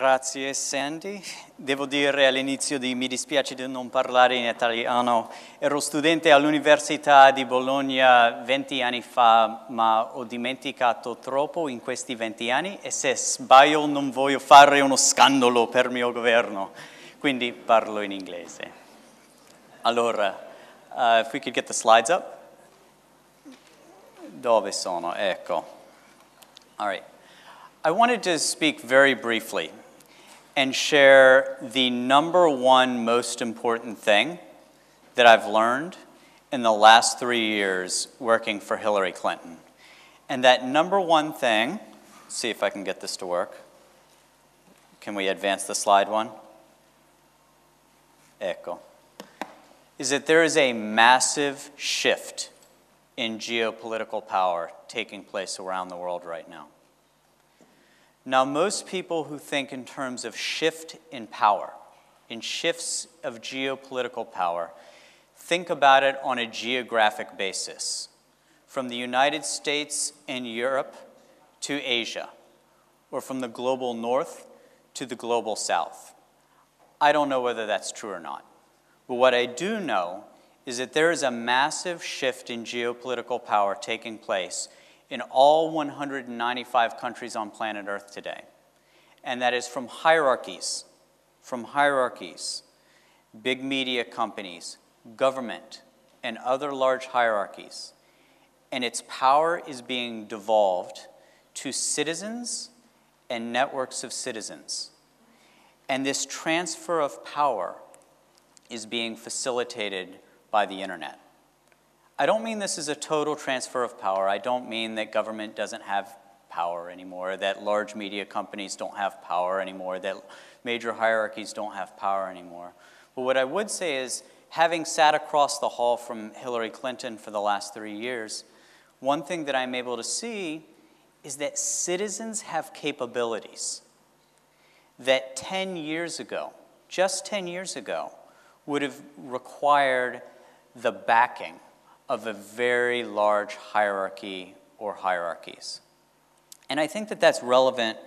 Grazie Sandy. Devo dire all'inizio mi dispiace di non parlare in italiano. Ero studente all'Università di Bologna 20 anni fa, ma ho dimenticato troppo in questi 20 anni e se sbaglio non voglio fare uno scandalo per il mio governo, quindi parlo in inglese. Allora, if we could get the slides up. Dove sono? Ecco. All right. I wanted to speak very briefly and share the number one most important thing that I've learned in the last 3 years working for Hillary Clinton. And that number one thing, see if I can get this to work. Can we advance the slide one? Ecco. Is that there is a massive shift in geopolitical power taking place around the world right now. Now, most people who think in terms of shift in power, in shifts of geopolitical power, think about it on a geographic basis, from the United States and Europe to Asia, or from the global north to the global south. I don't know whether that's true or not, but what I do know is that there is a massive shift in geopolitical power taking place in all 195 countries on planet Earth today. And that is from hierarchies, big media companies, government, and other large hierarchies. And its power is being devolved to citizens and networks of citizens. And this transfer of power is being facilitated by the internet. I don't mean this is a total transfer of power. I don't mean that government doesn't have power anymore, that large media companies don't have power anymore, that major hierarchies don't have power anymore. But what I would say is, having sat across the hall from Hillary Clinton for the last 3 years, one thing that I'm able to see is that citizens have capabilities that 10 years ago, just 10 years ago, would have required the backing of a very large hierarchy or hierarchies. And I think that that's relevant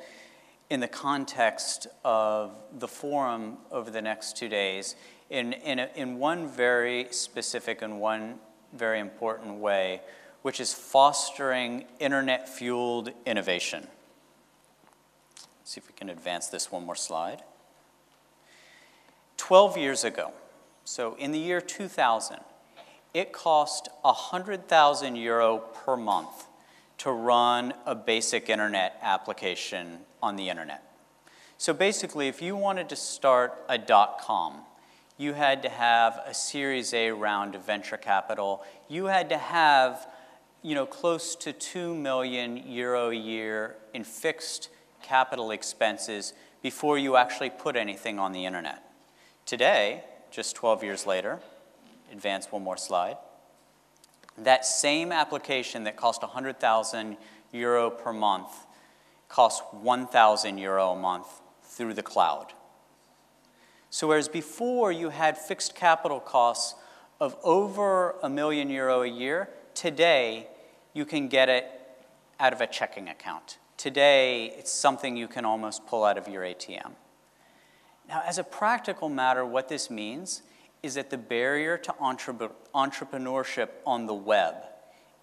in the context of the forum over the next 2 days in one very specific and one very important way, which is fostering internet-fueled innovation. Let's see if we can advance this one more slide. 12 years ago, so in the year 2000, it cost €100,000 per month to run a basic internet application on the internet. So basically, if you wanted to start a .com, you had to have a Series A round of venture capital. You had to have, close to €2 million a year in fixed capital expenses before you actually put anything on the internet. Today, just 12 years later, advance one more slide. That same application that cost €100,000 per month costs €1,000 a month through the cloud. So whereas before you had fixed capital costs of over €1 million a year, today you can get it out of a checking account. Today it's something you can almost pull out of your ATM. Now, as a practical matter, what this means is that the barrier to entrepreneurship on the web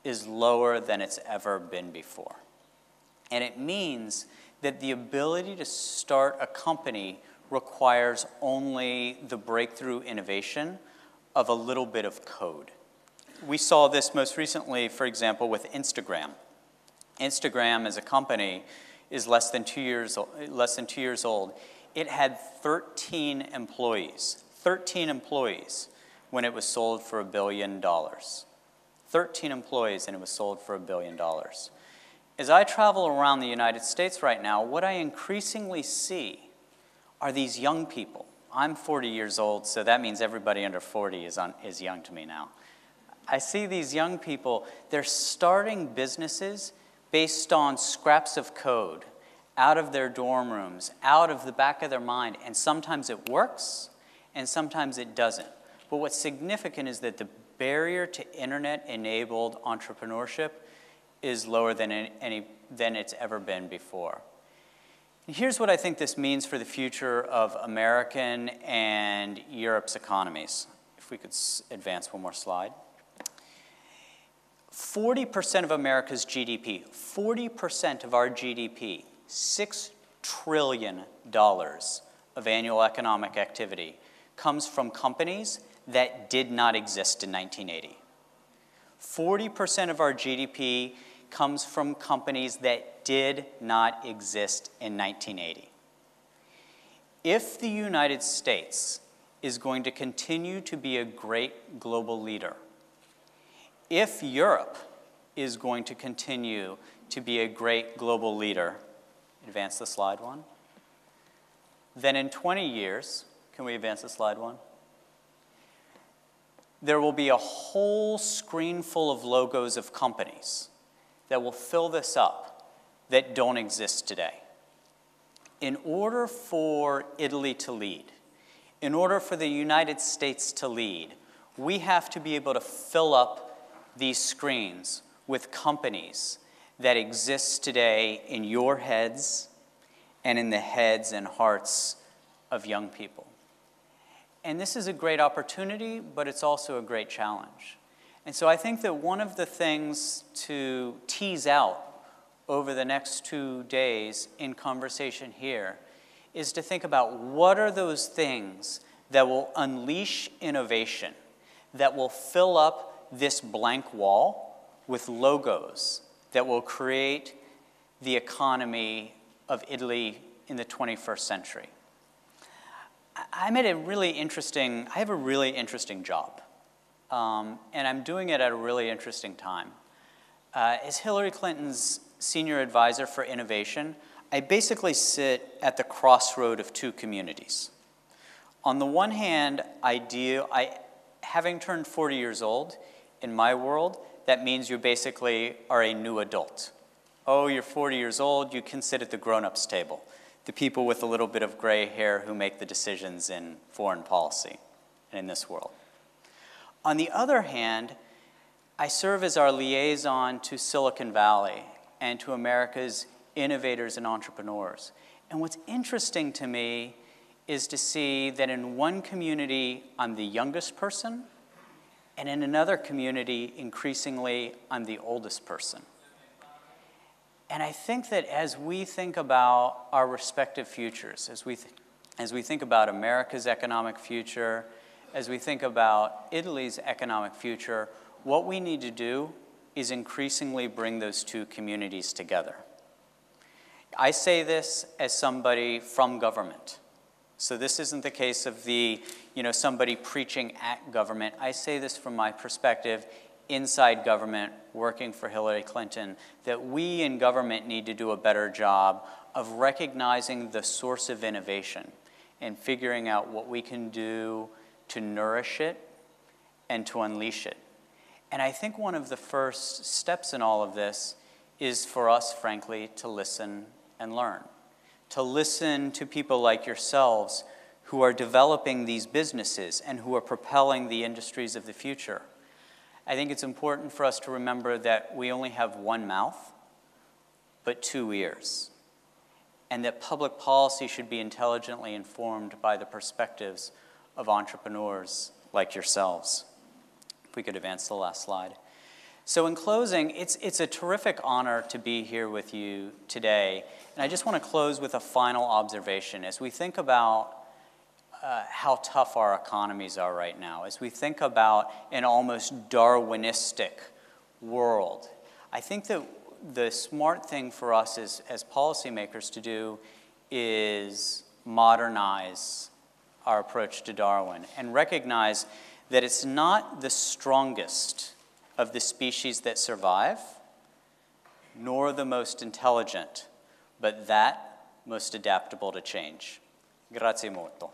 is lower than it's ever been before. And it means that the ability to start a company requires only the breakthrough innovation of a little bit of code. We saw this most recently, for example, with Instagram. Instagram as a company is less than 2 years old. It had 13 employees when it was sold for $1 billion. 13 employees and it was sold for $1 billion. As I travel around the United States right now, what I increasingly see are these young people. I'm 40 years old, so that means everybody under 40 is young to me now. I see these young people, they're starting businesses based on scraps of code out of their dorm rooms, out of the back of their mind, and sometimes it works, and sometimes it doesn't. But what's significant is that the barrier to internet-enabled entrepreneurship is lower than it's ever been before. Here's what I think this means for the future of American and Europe's economies. If we could advance one more slide. 40% of America's GDP, 40% of our GDP, $6 trillion of annual economic activity comes from companies that did not exist in 1980. 40% of our GDP comes from companies that did not exist in 1980. If the United States is going to continue to be a great global leader, if Europe is going to continue to be a great global leader, advance the slide one, then in 20 years, can we advance the slide one? There will be a whole screen full of logos of companies that will fill this up that don't exist today. In order for Italy to lead, in order for the United States to lead, we have to be able to fill up these screens with companies that exist today in your heads and in the heads and hearts of young people. And this is a great opportunity, but it's also a great challenge. And so I think that one of the things to tease out over the next 2 days in conversation here is to think about what are those things that will unleash innovation, that will fill up this blank wall with logos that will create the economy of Italy in the 21st century. I have a really interesting job. And I'm doing it at a really interesting time. As Hillary Clinton's senior advisor for innovation, I basically sit at the crossroad of two communities. On the one hand, having turned 40 years old, in my world, that means you basically are a new adult. Oh, you're 40 years old, you can sit at the grown-ups table, the people with a little bit of gray hair who make the decisions in foreign policy and in this world. On the other hand, I serve as our liaison to Silicon Valley and to America's innovators and entrepreneurs. And what's interesting to me is to see that in one community, I'm the youngest person, and in another community, increasingly, I'm the oldest person. And I think that as we think about our respective futures, as we think about America's economic future, as we think about Italy's economic future, what we need to do is increasingly bring those two communities together. I say this as somebody from government. So this isn't the case of somebody preaching at government. I say this from my perspective inside government, working for Hillary Clinton, that we in government need to do a better job of recognizing the source of innovation and figuring out what we can do to nourish it and to unleash it. And I think one of the first steps in all of this is for us, frankly, to listen and learn. To listen to people like yourselves who are developing these businesses and who are propelling the industries of the future. I think it's important for us to remember that we only have one mouth, but two ears. And that public policy should be intelligently informed by the perspectives of entrepreneurs like yourselves. If we could advance the last slide. So in closing, it's a terrific honor to be here with you today. And I just want to close with a final observation. As we think about how tough our economies are right now, as we think about an almost Darwinistic world, I think that the smart thing for us as policymakers to do is modernize our approach to Darwin and recognize that it's not the strongest of the species that survive, nor the most intelligent, but that most adaptable to change. Grazie molto.